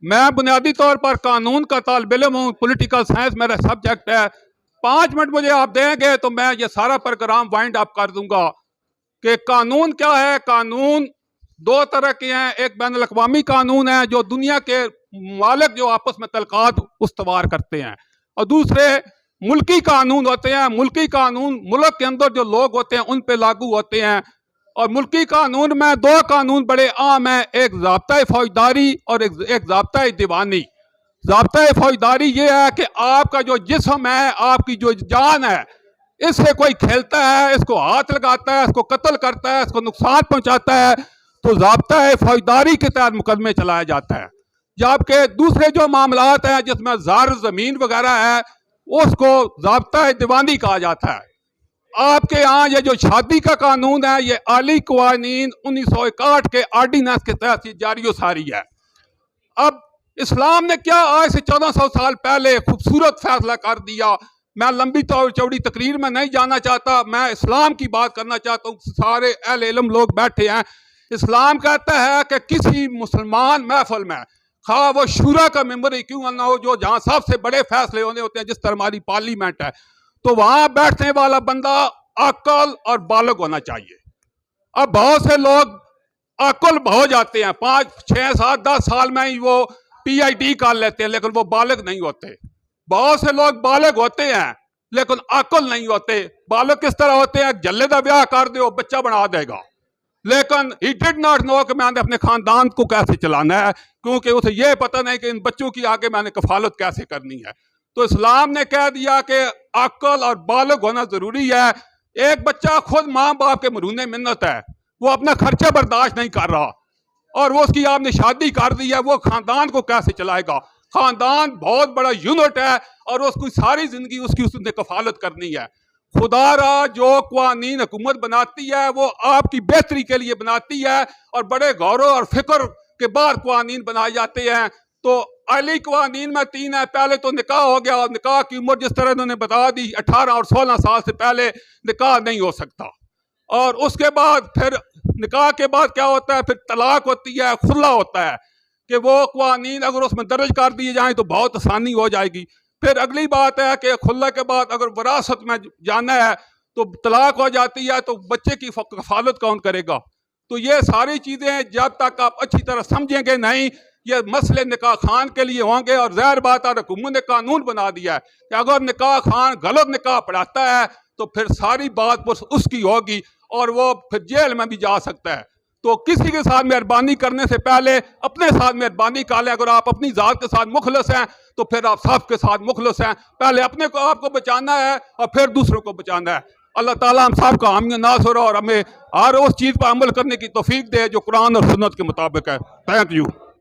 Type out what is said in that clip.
मैं बुनियादी तौर पर कानून का तालिब इल्म हूँ, पॉलिटिकल साइंस मेरा सब्जेक्ट है। 5 मिनट मुझे आप देंगे तो मैं ये सारा प्रोग्राम वाइंड अप कर दूंगा कि कानून क्या है। कानून दो तरह के हैं, एक बैनुल अक़वामी कानून है जो दुनिया के मालिक जो आपस में तलकात उस्तवार करते हैं, और दूसरे मुल्की कानून होते हैं। मुल्की कानून मुल्क के अंदर जो लोग होते हैं उन पे लागू होते हैं। और मुल्की कानून में 2 कानून बड़े आम हैं, एक ज़ाब्ता फौजदारी और एक ज़ाब्ता दीवानी। ज़ाब्ता फौजदारी ये है कि आपका जो जिस्म है, आपकी जो जान है, इससे कोई खेलता है, इसको हाथ लगाता है, इसको कत्ल करता है, इसको नुकसान पहुंचाता है, तो ज़ाब्ता फौजदारी के तहत मुकदमे चलाया जाता है। जबकि दूसरे जो मामलात हैं जिसमें ज़ार ज़मीन वगैरह है, उसको ज़ाब्ता दीवानी कहा जाता है। आपके यहाँ ये जो शादी का कानून है, ये आली कवानीन 1961 के ऑर्डिनेंस के तहत जारी सारी है। अब इस्लाम ने क्या आज से 1400 साल पहले खूबसूरत फैसला कर दिया। मैं लंबी चौड़ी तकरीर में नहीं जाना चाहता, मैं इस्लाम की बात करना चाहता हूँ। सारे अहले इल्म लोग बैठे हैं। इस्लाम कहता है कि किसी मुसलमान महफिल में, खा वो शूरा का मेंबर ही क्यों ना हो, जो जहाँ सबसे बड़े फैसले होने होते हैं, जिस तरह हमारी पार्लियामेंट है, तो वहां बैठने वाला बंदा अक्ल और बालग होना चाहिए। अब बहुत से लोग अक्ल हो जाते हैं, 5, 6, 7, 10 साल में ही वो PhD कर लेते हैं, लेकिन वो बालग नहीं होते। बहुत से लोग बालग होते हैं लेकिन अक्ल नहीं होते। बालग किस तरह होते हैं, जल्ले का ब्याह कर दो बच्चा बना देगा, लेकिन ही डिड नॉट नो कि मैंने अपने खानदान को कैसे चलाना है, क्योंकि उसे यह पता नहीं कि इन बच्चों की आगे मैंने कफालत कैसे करनी है। तो इस्लाम ने कह दिया कि अक्ल और बालग होना जरूरी है। एक बच्चा खुद माँ बाप के मरूने मिन्नत है, वो अपना खर्चा बर्दाश्त नहीं कर रहा और वो उसकी आपने शादी कर दी है, वो खानदान को कैसे चलाएगा। खानदान बहुत बड़ा यूनिट है और उसकी सारी जिंदगी उसकी उसने कफालत करनी है। खुदारा जो कानून हुकूमत बनाती है वो आपकी बेहतरी के लिए बनाती है और बड़े गौर और फिक्र के बाद कानून बनाए जाते हैं। तो अली कानून में 3 है। पहले तो निकाह हो गया, और निकाह की उम्र जिस तरह इन्होंने बता दी 18 और 16 साल से पहले निकाह नहीं हो सकता। और उसके बाद फिर निकाह के बाद क्या होता है, फिर तलाक होती है, खुला होता है कि वो कानून अगर उसमें दर्ज कर दिए जाएं तो बहुत आसानी हो जाएगी। फिर अगली बात है कि खुला के बाद अगर विरासत में जाना है तो तलाक हो जाती है, तो बच्चे की कफालत कौन करेगा। तो ये सारी चीज़ें जब तक आप अच्छी तरह समझेंगे नहीं, ये मसले निकाह खान के लिए होंगे। और ज़ाहिर बात है हुकूमत ने कानून बना दिया है कि अगर निकाह खान गलत निकाह पढ़ाता है तो फिर सारी बात बस उसकी होगी और वो फिर जेल में भी जा सकता है। तो किसी के साथ मेहरबानी करने से पहले अपने साथ मेहरबानी कर लें। अगर आप अपनी ज़ात के साथ मुखलस हैं तो फिर आप सब के साथ मुखलस हैं। पहले अपने को आपको बचाना है और फिर दूसरों को बचाना है। अल्लाह ताला हम सब का हामी नासर और हमें हर उस चीज़ पर अमल करने की तौफीक दे जो कुरान और सुन्नत के मुताबिक है। Thank you.